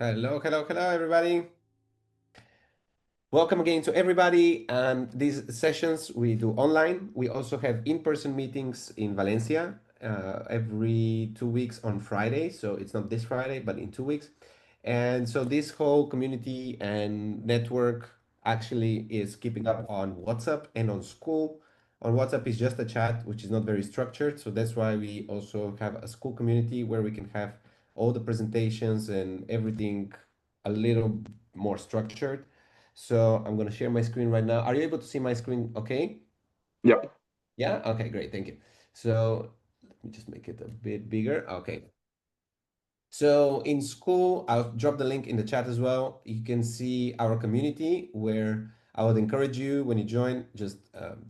Hello, hello, hello, everybody. Welcome again to everybody. These sessions we do online. We also have in-person meetings in Valencia every 2 weeks on Friday. So it's not this Friday, but in 2 weeks. And so this whole community and network actually is keeping up on WhatsApp and on Skool. On WhatsApp is just a chat, which is not very structured. So that's why we also have a Skool community where we can have all the presentations and everything a little more structured. So I'm going to share my screen right now. Are you able to see my screen? Okay. Yep. Yeah. Okay, great. Thank you. So let me just make it a bit bigger. Okay. So in Skool, I'll drop the link in the chat as well. You can see our community where I would encourage you when you join, just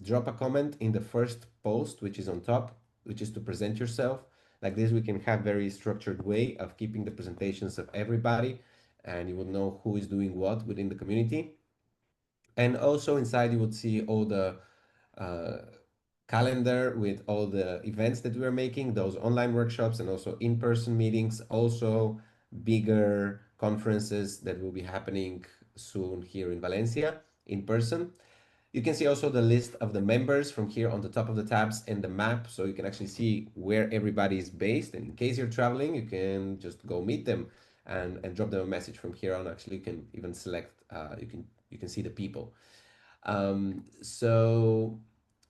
drop a comment in the first post, which is on top, which is to present yourself. Like this, we can have very structured way of keeping the presentations of everybody, and you will know who is doing what within the community. And also inside you would see all the uh, calendar with all the events that we're making, those online workshops and also in-person meetings, also bigger conferences that will be happening soon here in Valencia in person. You can see also the list of the members from here on the top of the tabs and the map, so you can actually see where everybody is based. And in case you're traveling, you can just go meet them and drop them a message from here on. Actually, you can even select. You can see the people. So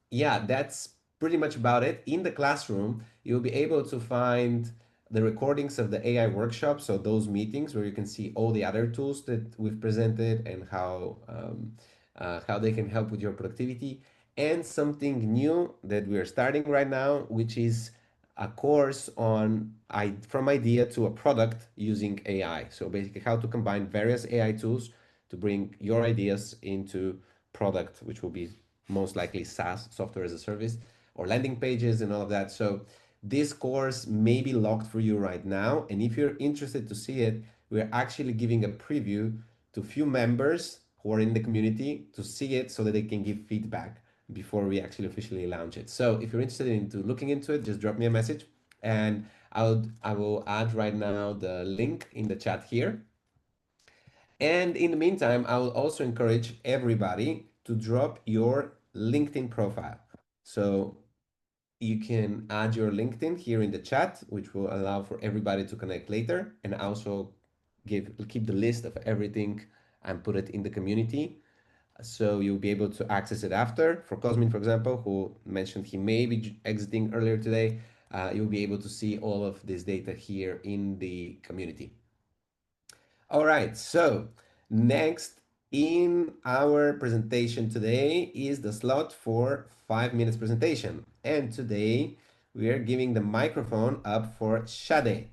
yeah, that's pretty much about it. In the classroom, you'll be able to find the recordings of the AI workshops, so those meetings where you can see all the other tools that we've presented and how they can help with your productivity. And something new that we are starting right now, which is a course on from idea to a product using AI. So basically, how to combine various AI tools to bring your ideas into product, which will be most likely SaaS, software as a service, or landing pages and all of that. So this course may be locked for you right now. And if you're interested to see it, we're actually giving a preview to few members who are in the community to see it so that they can give feedback before we actually officially launch it. So if you're interested into looking into it, just drop me a message and I will add right now the link in the chat here. And in the meantime, I will also encourage everybody to drop your LinkedIn profile. So you can add your LinkedIn here in the chat, which will allow for everybody to connect later, and also keep the list of everything and put it in the community. So you'll be able to access it after. For Cosmin, for example, who mentioned he may be exiting earlier today, you'll be able to see all of this data here in the community. All right, so next in our presentation today is the slot for 5 minutes presentation. And today we are giving the microphone up for Shade.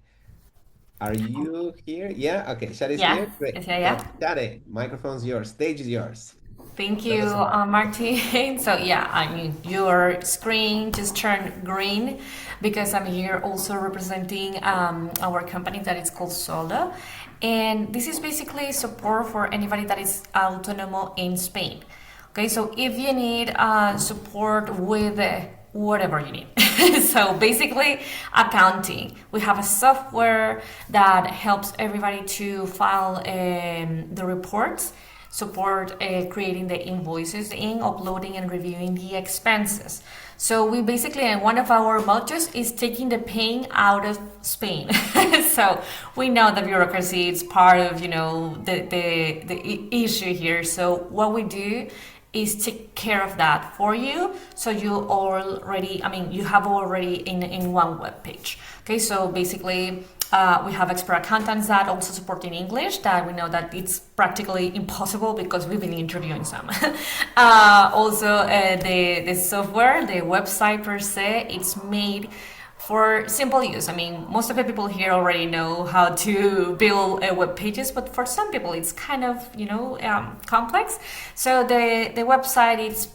Are you here? Yeah, okay, Shade is Yeah, here. Great. yes, yeah, So yeah. Shade, microphone's yours, stage is yours. Thank Tell you, us about it. Martin. So yeah, I mean, your screen just turned green because I'm here also representing our company that is called Xolo. And this is basically support for anybody that is autonomous in Spain. Okay, so if you need support with whatever you need. So basically, accounting. We have a software that helps everybody to file the reports, support creating the invoices in uploading and reviewing the expenses. So we basically, and one of our mottos is taking the pain out of Spain. So we know the bureaucracy is part of the issue here. So what we do is take care of that for you, so you already, I mean, you have already in one web page. Okay, so basically we have expert accountants that also support in English, that we know that it's practically impossible because we've been interviewing some. The software, the website per se, it's made for simple use. I mean, most of the people here already know how to build web pages, but for some people it's kind of complex. So the website is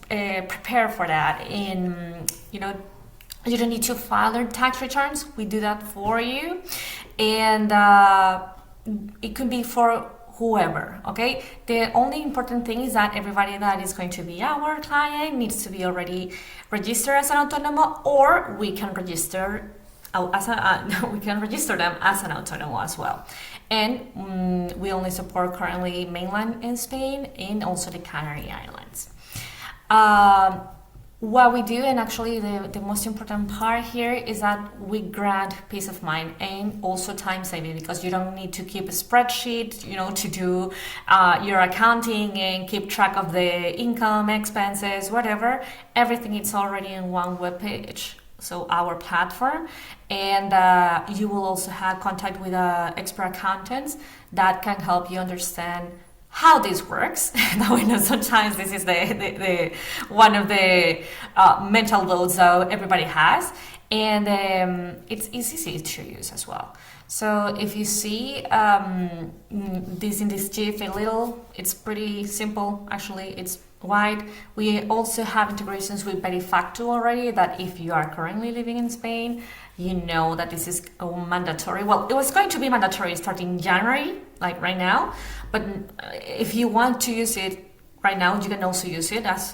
prepared for that. In you don't need to file your tax returns. We do that for you, and it could be for whoever. Okay, the only important thing is that everybody that is going to be our client needs to be already registered as an autonomous, or we can register we can register them as an autonomous as well. And we only support currently mainland in Spain and also the Canary Islands. Um, what we do, and actually the most important part here, is that we grant peace of mind and also time saving, because you don't need to keep a spreadsheet, to do your accounting and keep track of the income, expenses, whatever. Everything is already in one web page, so our platform. And you will also have contact with expert accountants that can help you understand how this works. Now we know sometimes this is the one of the mental loads that everybody has, and it's easy to use as well. So if you see this in this GIF a little, it's pretty simple. Actually, it's wide. We also have integrations with Verifactu already, that if you are currently living in Spain, you know that this is mandatory. Well, it was going to be mandatory starting January, like right now, but if you want to use it right now, you can also use it as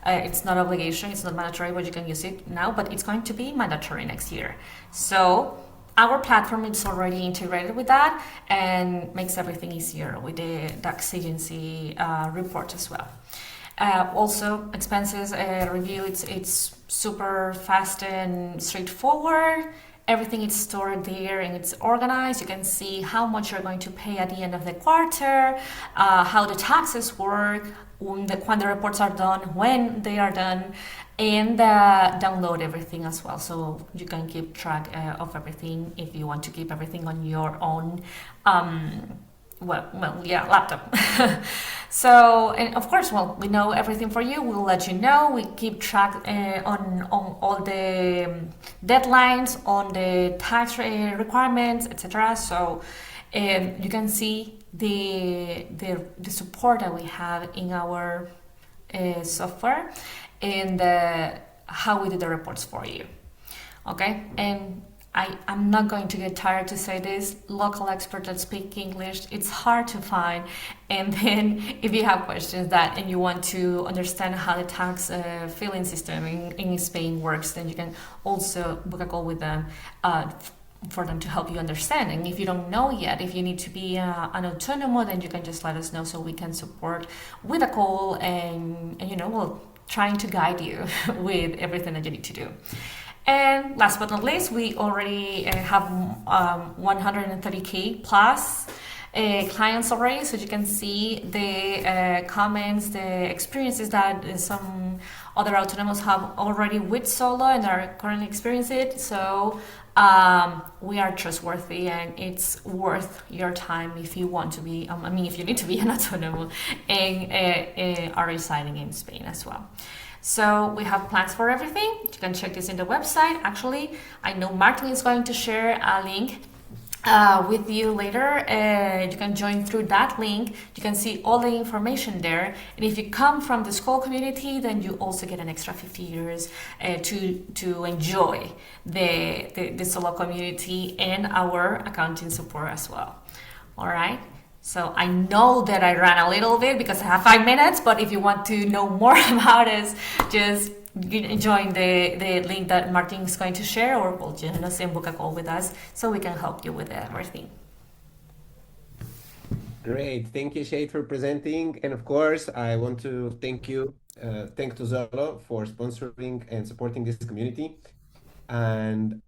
it's not obligation, it's not mandatory, but you can use it now, but it's going to be mandatory next year. So our platform is already integrated with that and makes everything easier with the tax agency report as well. Also, expenses review, it's super fast and straightforward. Everything is stored there and it's organized. You can see how much you're going to pay at the end of the quarter, how the taxes work, when the reports are done, when they are done, and download everything as well. So you can keep track of everything if you want to keep everything on your own laptop. So, and of course, we know everything for you. We'll let you know. We keep track on all the deadlines, on the tax requirements, etc. So you can see the support that we have in our software, and how we do the reports for you. Okay, and I'm not going to get tired to say this, local experts that speak English, it's hard to find. And then if you have questions and you want to understand how the tax filing system in Spain works, then you can also book a call with them for them to help you understand. And if you don't know yet, if you need to be an autonomo, then you can just let us know so we can support with a call and we'll trying to guide you with everything that you need to do. And last but not least, we already have 130K plus clients already, so you can see the comments, the experiences that some other autonomous have already with Xolo and are currently experiencing it. So we are trustworthy, and it's worth your time if you want to be, if you need to be an autonomous and are residing in Spain as well. So we have plans for everything. You can check this in the website. Actually, I know Martin is going to share a link with you later. You can join through that link. You can see all the information there. And if you come from the Skool community, then you also get an extra 50 euros to enjoy the Xolo community and our accounting support as well. All right. So I know that I ran a little bit because I have 5 minutes, but if you want to know more about us, just join the link that Martin is going to share, or will join us and book a call with us so we can help you with everything. Great. Thank you, Shade, for presenting. And of course, I want to thank to Xolo for sponsoring and supporting this community. And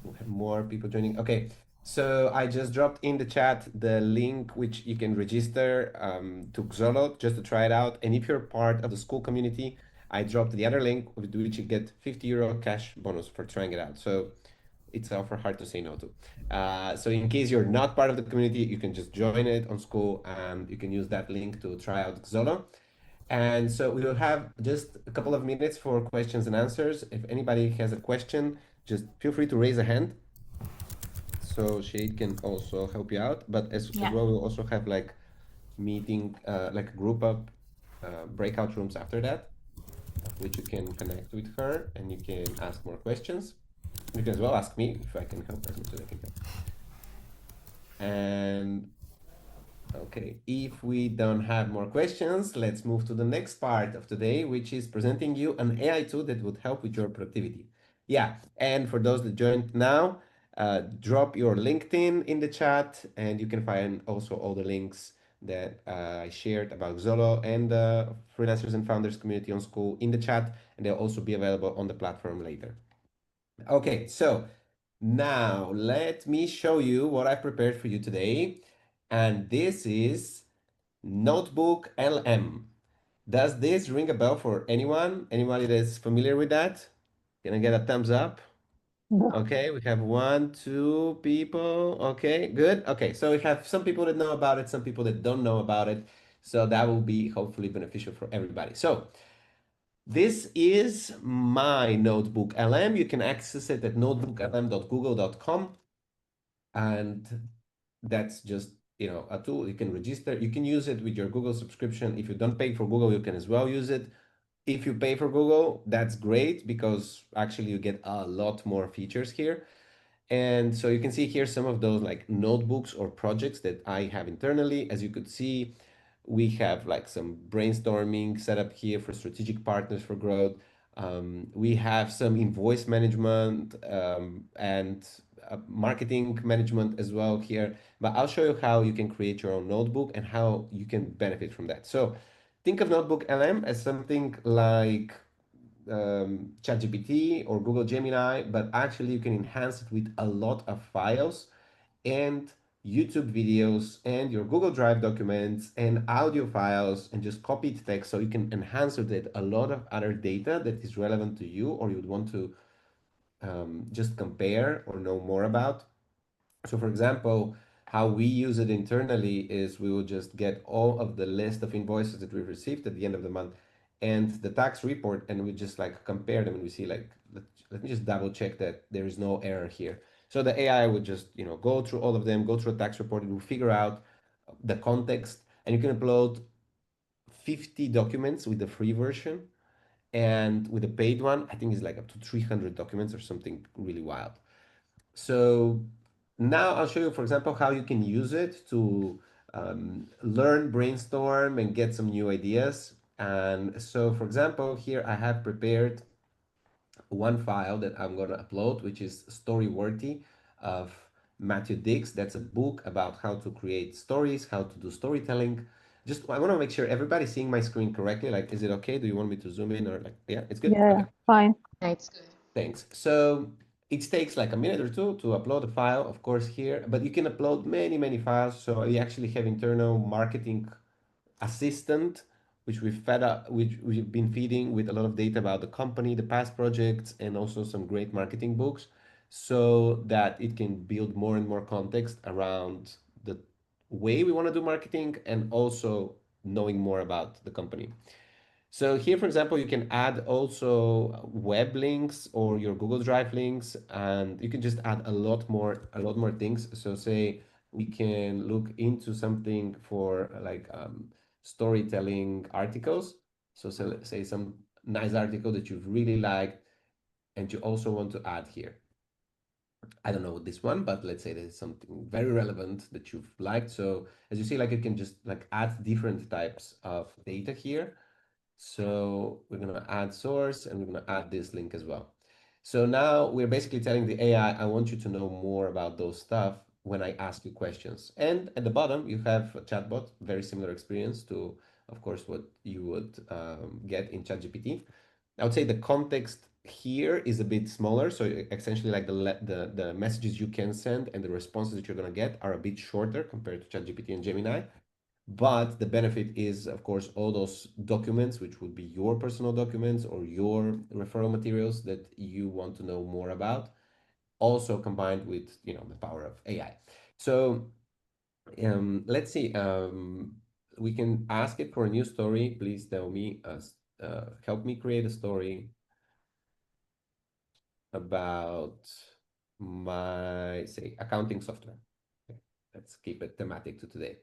we'll have more people joining. Okay. So I just dropped in the chat the link which you can register to Xolo just to try it out. And if you're part of the Skool community, I dropped the other link with which you get 50 euro cash bonus for trying it out. So it's an offer hard to say no to. So in case you're not part of the community, you can just join it on Skool and you can use that link to try out Xolo. And so we will have just a couple of minutes for questions and answers. If anybody has a question, just feel free to raise a hand. So Shade can also help you out, but as well, we'll also have like meeting, like group up breakout rooms after that, which you can connect with her and you can ask more questions. You can as well ask me if I can help as much as I can help. And okay, if we don't have more questions, let's move to the next part of today, which is presenting you an AI tool that would help with your productivity. Yeah, and for those that joined now, Drop your LinkedIn in the chat, and you can find also all the links that I shared about Xolo and the freelancers and founders community on Skool in the chat, and they'll also be available on the platform later. Okay, so now let me show you what I prepared for you today. And this is NotebookLM. Does this ring a bell for anyone? Anybody that's familiar with that? Can I get a thumbs up? No. Okay, we have one, two people. Okay, good. Okay, so we have some people that know about it, some people that don't know about it. So that will be hopefully beneficial for everybody. So this is my notebook LM. You can access it at notebooklm.google.com. And that's just, a tool. You can register. You can use it with your Google subscription. If you don't pay for Google, you can as well use it. If you pay for Google, that's great because actually you get a lot more features here. And so you can see here some of those like notebooks or projects that I have internally. As you could see, we have like some brainstorming set up here for strategic partners for growth. We have some invoice management and marketing management as well here. But I'll show you how you can create your own notebook and how you can benefit from that. So think of Notebook LM as something like ChatGPT or Google Gemini, but actually you can enhance it with a lot of files and YouTube videos and your Google Drive documents and audio files and just copy the text so you can enhance with a lot of other data that is relevant to you or you would want to just compare or know more about. So for example, how we use it internally is we will just get all of the list of invoices that we've received at the end of the month and the tax report, and we just like compare them and we see like, let me just double check that there is no error here. So the AI would just, go through all of them, go through a tax report, it will figure out the context, and you can upload 50 documents with the free version. And with the paid one, I think it's like up to 300 documents or something really wild. So now I'll show you, for example, how you can use it to learn, brainstorm, and get some new ideas. And so, for example, here I have prepared one file that I'm going to upload, which is Storyworthy of Matthew Dix. That's a book about how to create stories, how to do storytelling. Just, I want to make sure everybody's seeing my screen correctly. Like, is it okay? Do you want me to zoom in or like, yeah, it's good? Yeah, Okay. fine. That's good. Thanks. So it takes like a minute or two to upload a file, of course, here, but you can upload many, many files. So we actually have internal marketing assistant, which we've fed up, which we've been feeding with a lot of data about the company, the past projects, and also some great marketing books, so that it can build more and more context around the way we want to do marketing and also knowing more about the company. So here, for example, you can add also web links or your Google Drive links, and you can just add a lot more things. So say we can look into something for like storytelling articles. So say some nice article that you've really liked and you also want to add here. I don't know this one, but let's say there's something very relevant that you've liked. So as you see, like you can just like add different types of data here. So we're going to add source and we're going to add this link as well. So now we're basically telling the AI, I want you to know more about those stuff when I ask you questions. And at the bottom, you have a chatbot, very similar experience to, of course, what you would get in ChatGPT. I would say the context here is a bit smaller. So essentially like the messages you can send and the responses that you're going to get are a bit shorter compared to ChatGPT and Gemini. But the benefit is, of course, all those documents, which would be your personal documents or your referral materials that you want to know more about, also combined with, the power of AI. So let's see. We can ask it for a new story. Please tell me, help me create a story about my, say, accounting software. Okay, let's keep it thematic to today.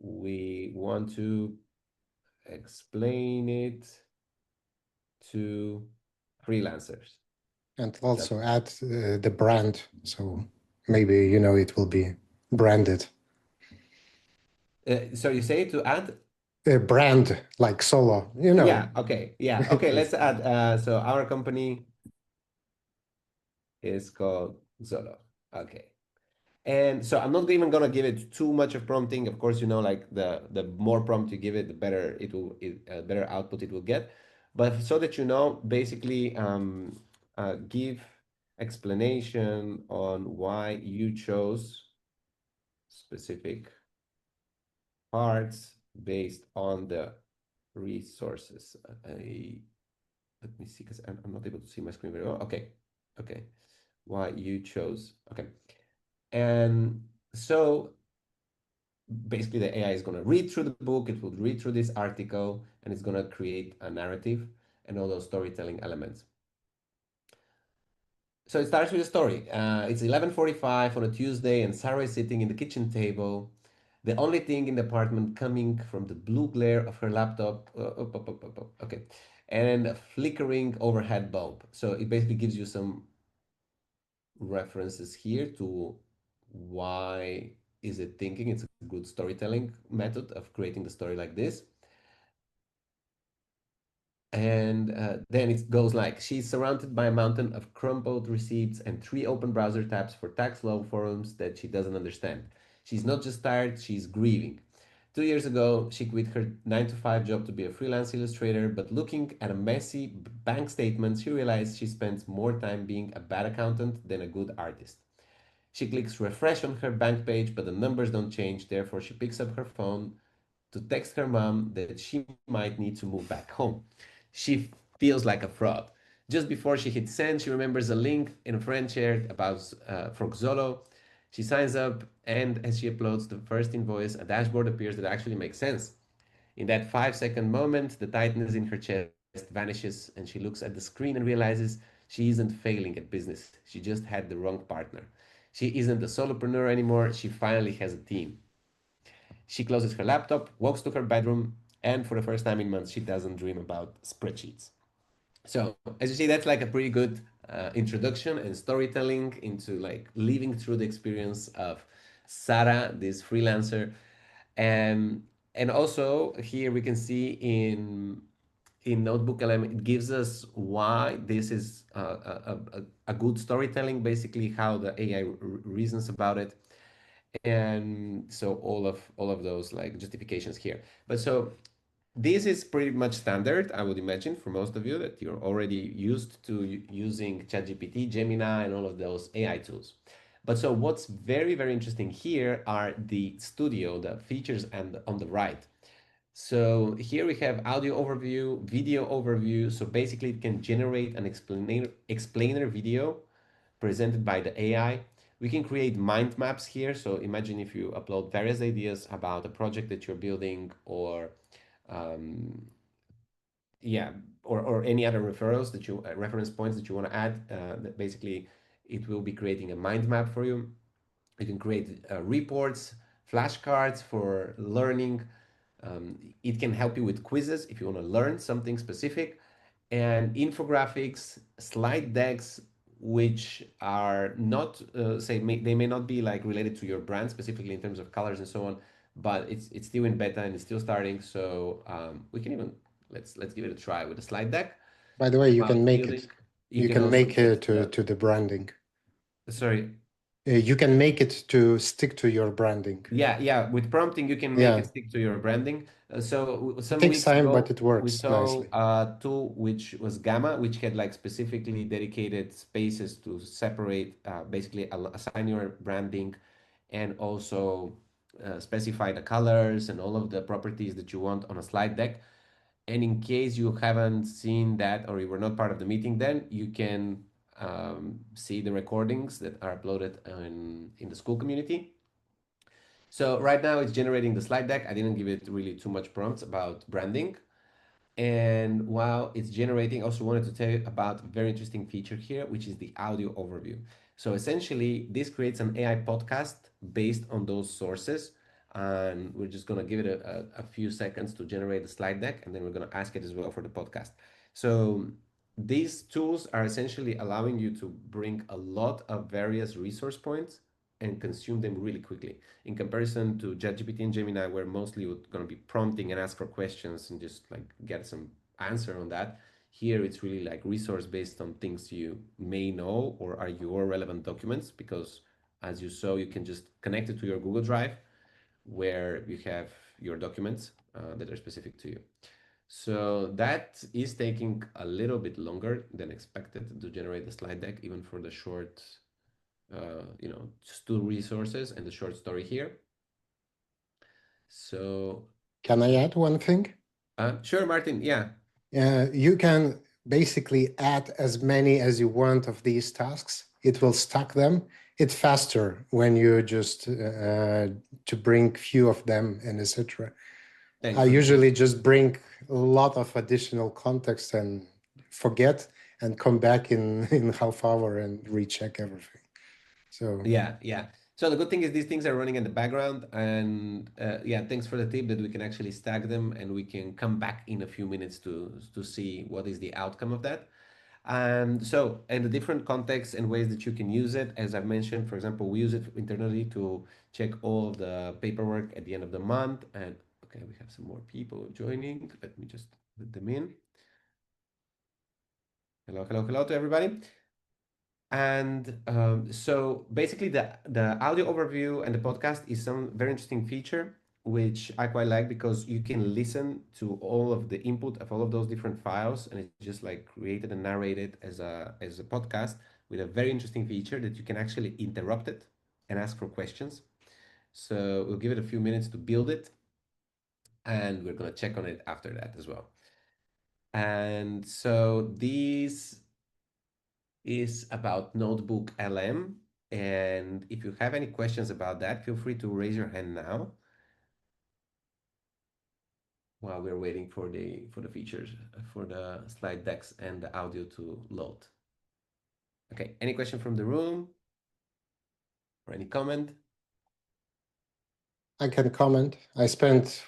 We want to explain it to freelancers. And also add the brand. So maybe, it will be branded. So you say to add? A brand like Xolo, Yeah, okay. Yeah, okay, let's add. So our company is called Xolo. Okay. And so I'm not even gonna give it too much of prompting. Of course, like the more prompt you give it, the better better output it will get. But so that basically give explanation on why you chose specific parts based on the resources. Let me see because I'm not able to see my screen very well. Okay, okay. Why you chose? Okay, and so basically the AI is going to read through the book, it will read through this article, and it's going to create a narrative and all those storytelling elements. So it starts with a story. It's 11:45 on a Tuesday, and Sarah is sitting in the kitchen table. The only thing in the apartment coming from the blue glare of her laptop, okay, and a flickering overhead bulb. So it basically gives you some references here to why is it thinking it's a good storytelling method of creating the story like this. And then it goes like, she's surrounded by a mountain of crumpled receipts and three open browser tabs for tax law forums that she doesn't understand. She's not just tired, she's grieving. 2 years ago, she quit her 9 to 5 job to be a freelance illustrator, but looking at a messy bank statement, she realized she spends more time being a bad accountant than a good artist. She clicks refresh on her bank page, but the numbers don't change. Therefore, she picks up her phone to text her mom that she might need to move back home. She feels like a fraud. Just before she hits send, she remembers a link in a friend shared about for Xolo. She signs up, and as she uploads the first invoice, a dashboard appears that actually makes sense. In that 5-second moment, the tightness in her chest vanishes, and she looks at the screen and realizes she isn't failing at business. She just had the wrong partner. She isn't a solopreneur anymore. She finally has a team. She closes her laptop, walks to her bedroom, and for the first time in months, she doesn't dream about spreadsheets. So, as you see, that's like a pretty good introduction and storytelling into like living through the experience of Sarah, this freelancer. And also here we can see in NotebookLM, it gives us why this is a good storytelling, basically how the AI reasons about it, and so all of those like justifications here. But so this is pretty much standard, I would imagine, for most of you that you're already used to using ChatGPT, Gemini, and all of those AI tools. But so what's very, very interesting here are the studio, the features, and on the right. So here we have audio overview, video overview. So basically it can generate an explainer video presented by the AI. We can create mind maps here. So imagine if you upload various ideas about a project that you're building, or um, yeah, or any other referrals that you reference points that you want to add. That basically it will be creating a mind map for you. You can create reports, flashcards for learning. It can help you with quizzes if you want to learn something specific, and infographics, slide decks, which are not they may not be like related to your brand specifically in terms of colors and so on, but it's still in beta and it's still starting. So we can even let's give it a try with a slide deck By the way, you about can make building. it. You You can can also make get it to the branding. sorry. You can make it to stick to your branding. Yeah. With prompting, you can make Yeah, it stick to your branding. it Some takes weeks time, but ago, it we works saw nicely. a tool which was Gamma, which had like specifically dedicated spaces to separate, basically assign your branding, and also specify the colors and all of the properties that you want on a slide deck. And in case you haven't seen that or you were not part of the meeting, then you can see the recordings that are uploaded in the Skool community. So right now it's generating the slide deck. I didn't give it really too much prompts about branding. And while it's generating, I also wanted to tell you about a very interesting feature here, which is the audio overview. So essentially, this creates an AI podcast based on those sources. And we're just going to give it a few seconds to generate the slide deck, and then we're going to ask it as well for the podcast. So these tools are essentially allowing you to bring a lot of various resource points and consume them really quickly in comparison to ChatGPT and Gemini, where mostly you're going to be prompting and ask for questions and just like get some answer on that. Here, it's really like resource based on things you may know or are your relevant documents, because as you saw, you can just connect it to your Google Drive where you have your documents that are specific to you. So that is taking a little bit longer than expected to generate the slide deck, even for the short, just two resources and the short story here. So, Can I add one thing? sure, Martin. Yeah. You can basically add as many as you want of these tasks. It will stack them. It's faster when you just to bring few of them and etc. Thanks. I usually just bring a lot of additional context and forget and come back in half hour and recheck everything. So Yeah. So the good thing is these things are running in the background, and yeah, thanks for the tip that we can actually stack them and we can come back in a few minutes to see what is the outcome of that. And the different contexts and ways that you can use it, as I've mentioned, for example, we use it internally to check all of the paperwork at the end of the month. And okay, we have some more people joining. Let me just let them in. Hello to everybody. And so basically the audio overview and the podcast is some very interesting feature, which I quite like because you can listen to all of the input of all of those different files, and it's just like created and narrated as a podcast with a very interesting feature that you can actually interrupt it and ask for questions. So we'll give it a few minutes to build it, and we're gonna check on it after that as well. And so these is about Notebook LM. And if you have any questions about that, feel free to raise your hand now while we're waiting for the features, for the slide decks and the audio to load. Okay, any question from the room or any comment? I can comment. I spent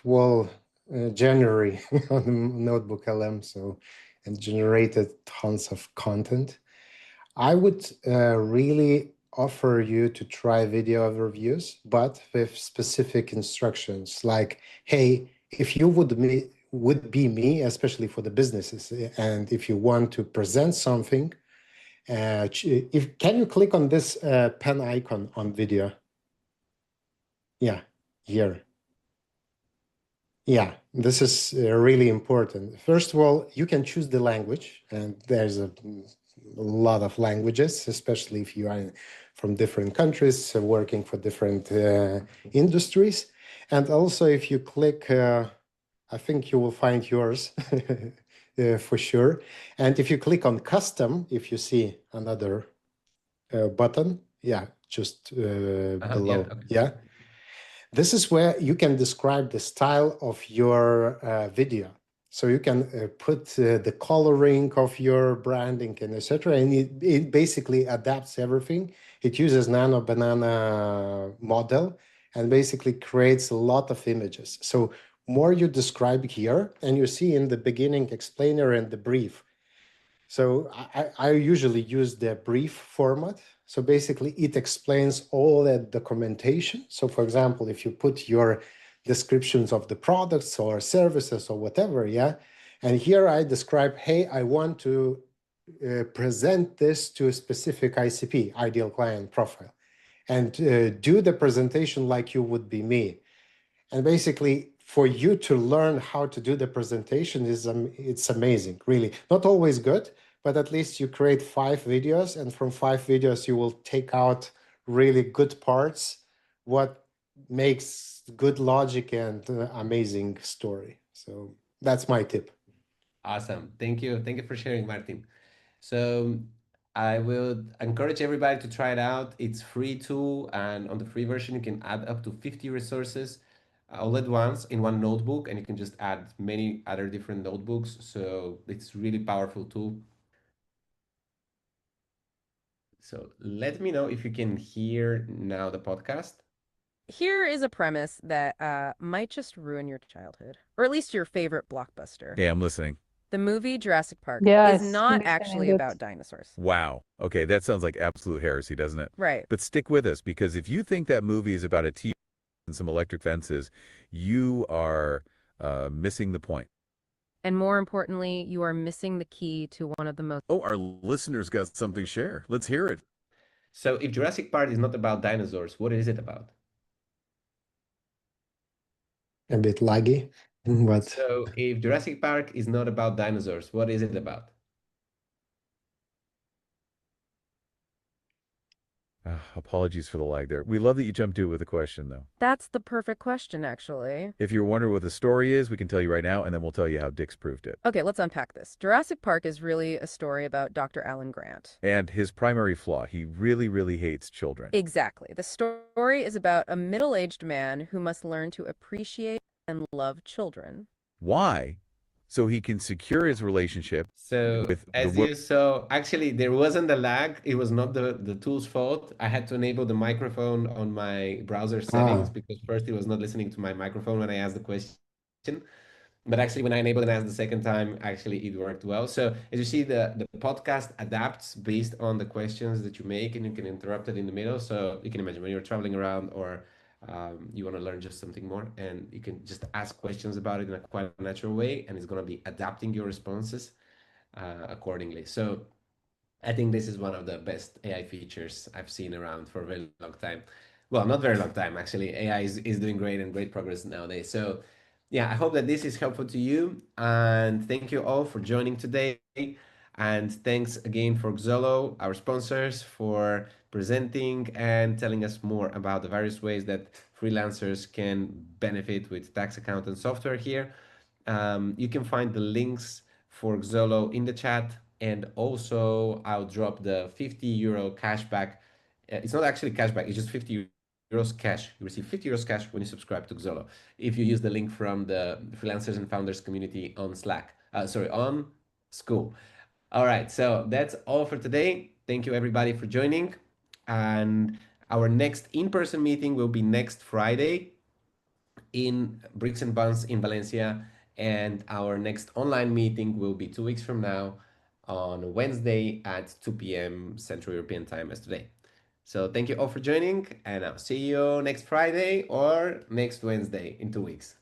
January on Notebook LM, and generated tons of content. I would really offer you to try video overviews, but with specific instructions like, hey, if you would be me, especially for the businesses, and if you want to present something, can you click on this pen icon on video? Yeah, here. Yeah, this is really important. First of all, you can choose the language, and there's a lot of languages, especially if you are from different countries, working for different industries. And also, if you click, I think you will find yours for sure. And if you click on custom, if you see another button, yeah, just Yeah, below, okay. yeah. This is where you can describe the style of your video. So you can put the coloring of your branding and etc. And it basically adapts everything. It uses Nano Banana model and basically creates a lot of images. So more you describe here, and you see in the beginning explainer and the brief. So I usually use the brief format. So basically it explains all that documentation. So for example, if you put your descriptions of the products or services or whatever, yeah, and here I describe, hey, I want to present this to a specific ICP, ideal client profile, and do the presentation like you would be me. And basically, for you to learn how to do the presentation it's amazing, really. Not always good, but at least you create 5 videos, and from 5 videos you will take out really good parts, what makes good logic and amazing story. So that's my tip. Awesome. Thank you. Thank you for sharing, Martin. So I would encourage everybody to try it out. It's free too, and on the free version, you can add up to 50 resources all at once in one notebook, and you can just add many other different notebooks. So it's really powerful tool. So let me know if you can hear now the podcast. Here is a premise that might just ruin your childhood, or at least your favorite blockbuster. Yeah, I'm listening. The movie Jurassic Park Yes, is not listening actually it. about dinosaurs. Wow. Okay, that sounds like absolute heresy, doesn't it? Right. But stick with us, because if you think that movie is about a T and some electric fences, you are missing the point. And more importantly, you are missing the key to one of the most. Oh, our listeners got something to share. Let's hear it. So if Jurassic Park is not about dinosaurs, what is it about? A bit laggy, but So if Jurassic Park is not about dinosaurs, what is it about? Apologies for the lag there. We love that you jumped to it with a question, though. That's the perfect question, actually. If you're wondering what the story is, we can tell you right now, and then we'll tell you how Dix proved it. Okay, let's unpack this. Jurassic Park is really a story about Dr. Alan Grant. And his primary flaw, he really, really hates children. Exactly. The story is about a middle-aged man who must learn to appreciate and love children. Why? So he can secure his relationship So with the as you saw, actually there wasn't a lag. It was not the tool's fault. I had to enable the microphone on my browser settings ah, because first it was not listening to my microphone when I asked the question. But actually, when I enabled and asked the second time, actually it worked well. So as you see, the podcast adapts based on the questions that you make, and you can interrupt it in the middle. So you can imagine when you're traveling around or you want to learn just something more, and you can just ask questions about it in a quite natural way, and it's going to be adapting your responses accordingly. So I think this is one of the best AI features I've seen around for a very long time. Well, not very long time, actually. AI is doing great and great progress nowadays. So, yeah, I hope that this is helpful to you. And thank you all for joining today. And thanks again for Xolo, our sponsors, for presenting and telling us more about the various ways that freelancers can benefit with tax accountant software here. You can find the links for Xolo in the chat, and also I'll drop the €50 cashback. It's not actually cashback, it's just €50 cash. You receive €50 cash when you subscribe to Xolo if you use the link from the freelancers and founders community on Slack. On Skool. All right, so that's all for today. Thank you everybody for joining. And our next in-person meeting will be next Friday in Bricks and Buns in Valencia. And our next online meeting will be 2 weeks from now on Wednesday at 2 p.m. Central European Time as today. So thank you all for joining, and I'll see you next Friday or next Wednesday in 2 weeks.